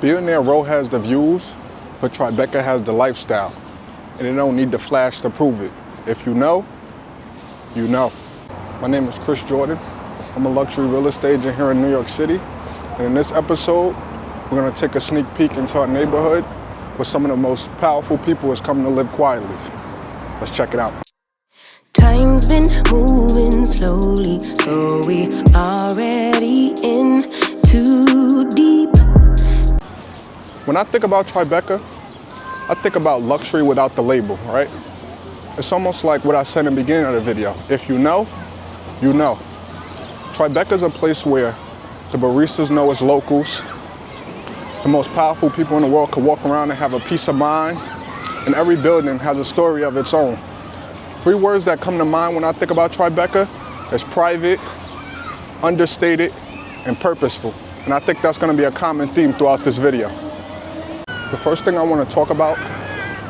Billionaire Row has the views, but Tribeca has the lifestyle. And it don't need the flash to prove it. If you know, you know. My name is Chris Jordan. I'm a luxury real estate agent here in New York City. And in this episode, we're gonna take a sneak peek into our neighborhood where some of the most powerful people is coming to live quietly. Let's check it out. Time's been moving slowly, so we already in too deep. When I think about Tribeca, I think about luxury without the label, right? It's almost like what I said in the beginning of the video. If you know, you know. Tribeca is a place where the baristas know it's locals. The most powerful people in the world can walk around and have a peace of mind. And every building has a story of its own. 3 words that come to mind when I think about Tribeca is private, understated, and purposeful. And I think that's gonna be a common theme throughout this video. The first thing I wanna talk about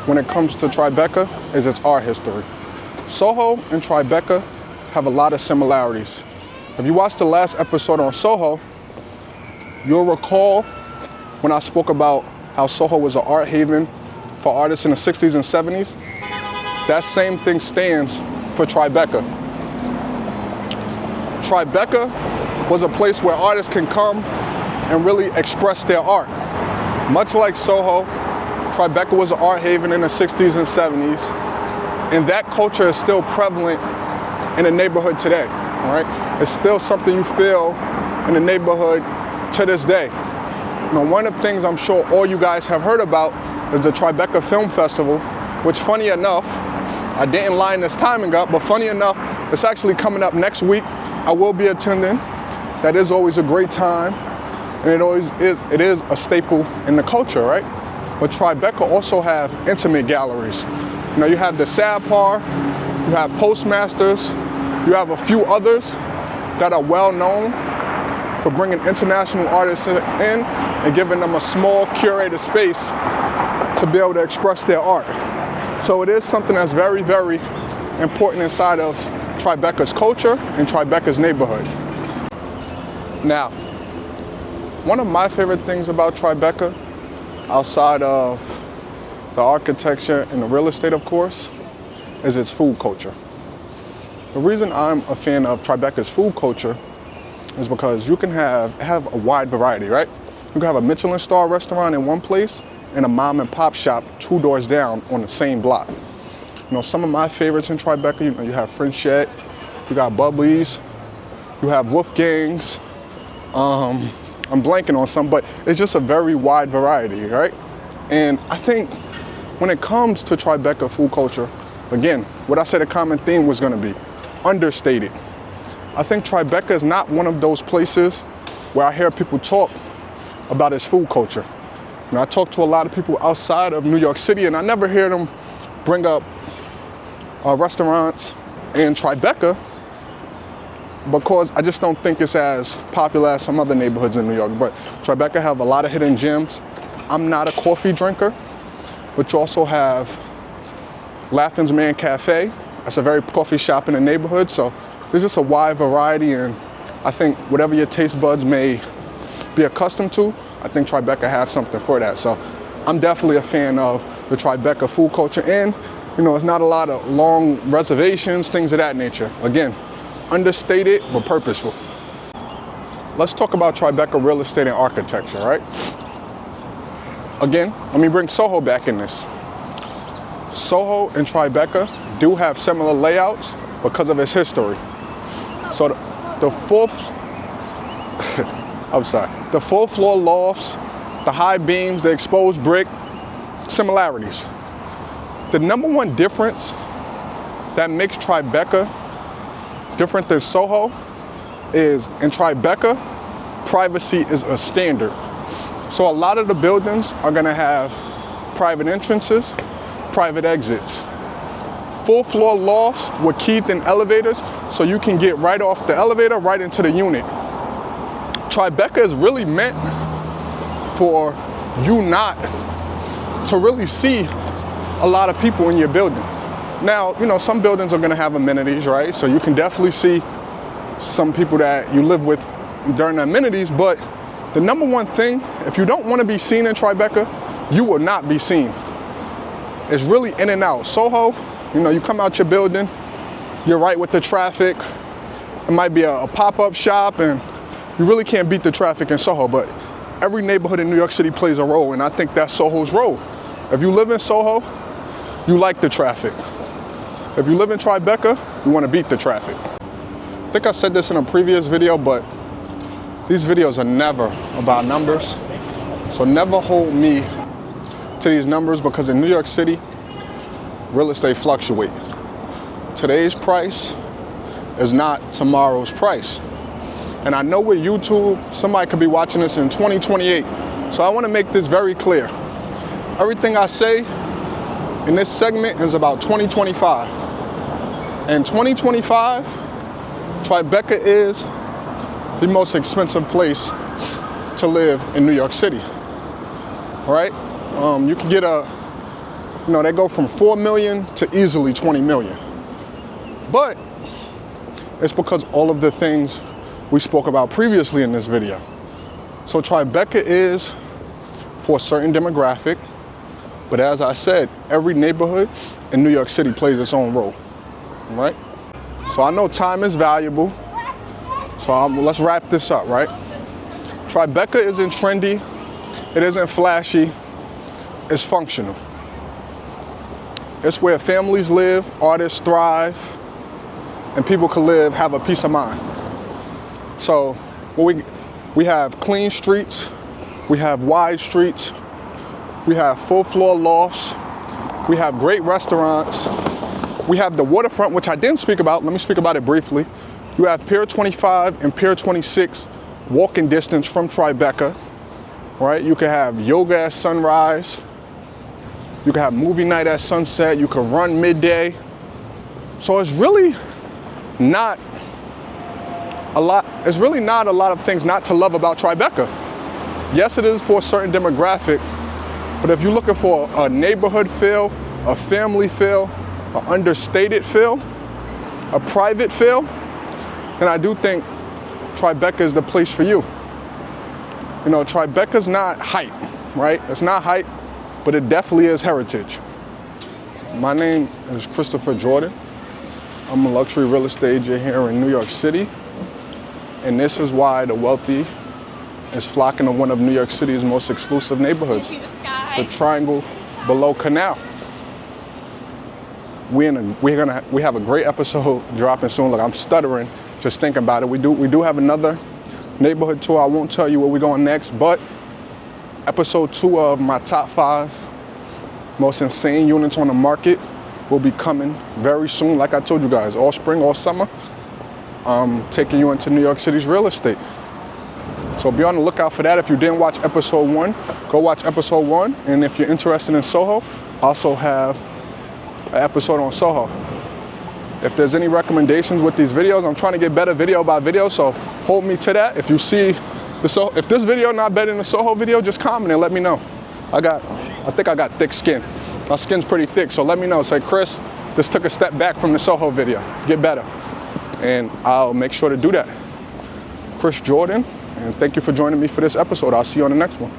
when it comes to Tribeca is its art history. Soho and Tribeca have a lot of similarities. If you watched the last episode on Soho, you'll recall when I spoke about how Soho was an art haven for artists in the 60s and 70s. That same thing stands for Tribeca. Tribeca was a place where artists can come and really express their art. Much like Soho, Tribeca was an art haven in the 60s and 70s, and that culture is still prevalent in the neighborhood today, all right? It's still something you feel in the neighborhood to this day. Now, one of the things I'm sure all you guys have heard about is the Tribeca Film Festival, which funny enough, I didn't line this timing up, but funny enough, it's actually coming up next week. I will be attending. That is always a great time. And it is a staple in the culture, right? But Tribeca also have intimate galleries. You know, you have the Sapar, you have Postmasters, you have a few others that are well known for bringing international artists in and giving them a small curated space to be able to express their art. So it is something that's very, very important inside of Tribeca's culture and Tribeca's neighborhood. Now, one of my favorite things about Tribeca, outside of the architecture and the real estate, of course, is its food culture. The reason I'm a fan of Tribeca's food culture is because you can have a wide variety, right? You can have a Michelin star restaurant in one place and a mom and pop shop 2 doors down on the same block. You know, some of my favorites in Tribeca, you have Frenchette, you got Bubblies, you have Wolfgang's, I'm blanking on some, but it's just a very wide variety, right? And I think when it comes to Tribeca food culture, again, what I said a common theme was gonna be understated. I think Tribeca is not one of those places where I hear people talk about its food culture. You know, I talk to a lot of people outside of New York City and I never hear them bring up restaurants in Tribeca because I just don't think it's as popular as some other neighborhoods in New York. But Tribeca have a lot of hidden gems. I'm not a coffee drinker, but you also have Laughing's Man Cafe. That's a very coffee shop in the neighborhood. So there's just a wide variety, and I think whatever your taste buds may be accustomed to, I think Tribeca has something for that. So I'm definitely a fan of the Tribeca food culture, and you know, it's not a lot of long reservations, things of that nature. Again, understated but purposeful. Let's talk about Tribeca real estate and architecture, right? Again, let me bring Soho back in this. Soho and Tribeca do have similar layouts because of its history. So the full floor lofts, the high beams, the exposed brick, similarities. The number one difference that makes Tribeca different than Soho is in Tribeca, privacy is a standard. So a lot of the buildings are gonna have private entrances, private exits. Full floor lofts with keyed-in elevators, so you can get right off the elevator, right into the unit. Tribeca is really meant for you not to really see a lot of people in your building. Now, you know, some buildings are gonna have amenities, right? So you can definitely see some people that you live with during the amenities, but The number one thing, if you don't want to be seen in Tribeca, you will not be seen. It's really in and out. Soho, you come out your building, you're right with the traffic. It might be a pop-up shop, and you really can't beat the traffic in Soho, but every neighborhood in New York City plays a role, and I think that's Soho's role. If you live in Soho, you like the traffic. If you live in Tribeca, you want to beat the traffic. I think I said this in a previous video, but these videos are never about numbers. So never hold me to these numbers, because in New York City, real estate fluctuates. Today's price is not tomorrow's price. And I know with YouTube, somebody could be watching this in 2028. So I want to make this very clear. Everything I say in this segment is about 2025. In 2025, Tribeca is the most expensive place to live in New York City. All right? You can get they go from 4 million to easily 20 million. But it's because all of the things we spoke about previously in this video. So Tribeca is for a certain demographic, but as I said, every neighborhood in New York City plays its own role, right? So I know time is valuable, so let's wrap this up, right? Tribeca isn't trendy, it isn't flashy, it's functional. It's where families live, artists thrive, and people can have a peace of mind. So we have clean streets, we have wide streets, we have full floor lofts, we have great restaurants, we have the waterfront, which I didn't speak about. Let me speak about it briefly. You have Pier 25 and Pier 26 walking distance from Tribeca, right? You can have yoga at sunrise, you can have movie night at sunset, you can run midday. So it's really not a lot of things not to love about Tribeca. Yes, it is for a certain demographic, but if you're looking for a neighborhood feel, a family feel, an understated feel, a private feel, then I do think Tribeca is the place for you. Tribeca's not hype, right? It's not hype, but it definitely is heritage. My name is Christopher Jordan. I'm a luxury real estate agent here in New York City. And this is why the wealthy is flocking to one of New York City's most exclusive neighborhoods, the Triangle below Canal. We have a great episode dropping soon. Look, I'm stuttering just thinking about it. We do have another neighborhood tour. I won't tell you where we're going next, but episode 2 of my top 5 most insane units on the market will be coming very soon. Like I told you guys, all spring, all summer, taking you into New York City's real estate. So be on the lookout for that. If you didn't watch episode 1, go watch episode 1. And if you're interested in Soho, also have an episode on Soho. If there's any recommendations with these videos, I'm trying to get better video by video, so hold me to that. If you see if this video not better than the Soho video, just comment and let me know. I think I got thick skin. My skin's pretty thick, so let me know. Say, Chris, this took a step back from the Soho video. Get better. And I'll make sure to do that. Chris Jordan, and thank you for joining me for this episode. I'll see you on the next one.